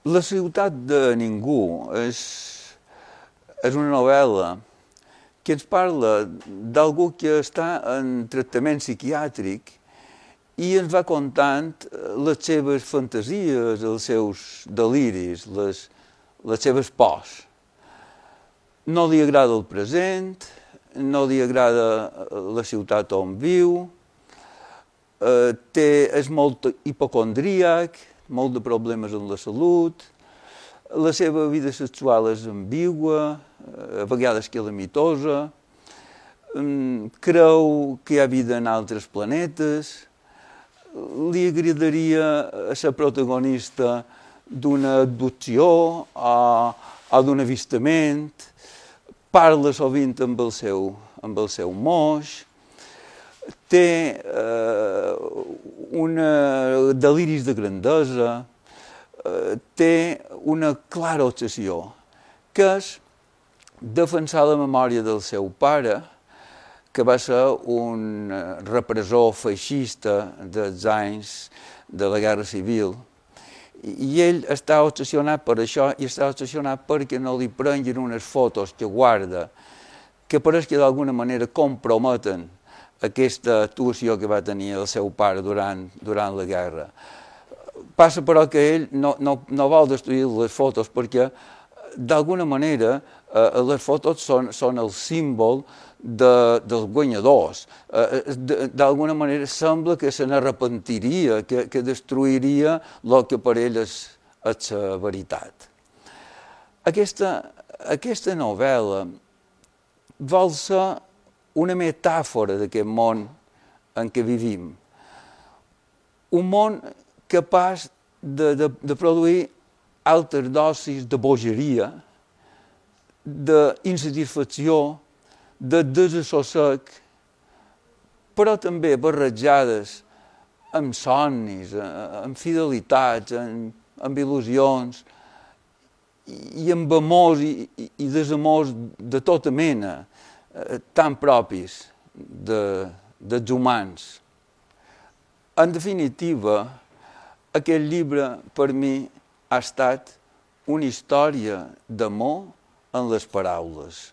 La ciutat de ningú és una novel·la que ens parla d'algú que està en tractament psiquiàtric i ens va contant les seves fantasies, els seus deliris, les seves pors. No li agrada el present, no li agrada la ciutat on viu, és molt hipocondríac, molt de problemes amb la salut, la seva vida sexual és ambigua, a vegades calamitosa, creu que hi ha vida en altres planetes, li agradaria ser protagonista d'una abducció o d'un avistament, parla sovint amb el seu moix, té deliris de grandesa, té una clara obsessió, que és defensar la memòria del seu pare, que va ser un repressor feixista dels anys de la Guerra Civil, i ell està obsessionat per això i està obsessionat perquè no li prenguin unes fotos que guarda, que pareix que d'alguna manera comprometen aquesta actuació que va tenir el seu pare durant la guerra. Passa però que ell no vol destruir les fotos perquè d'alguna manera les fotos són el símbol dels guanyadors. D'alguna manera sembla que se n'arrepentiria, que destruiria el que per ell és la veritat. Aquesta novel·la vol ser una metàfora d'aquest món en què vivim. Un món capaç de produir altes dosis de bogeria, d'insatisfacció, de desassossec, però també barrejades amb somnis, amb fidelitats, amb il·lusions i amb amors i desamors de tota mena, tan propis dels humans. En definitiva, aquest llibre per mi ha estat una història d'amor en les paraules.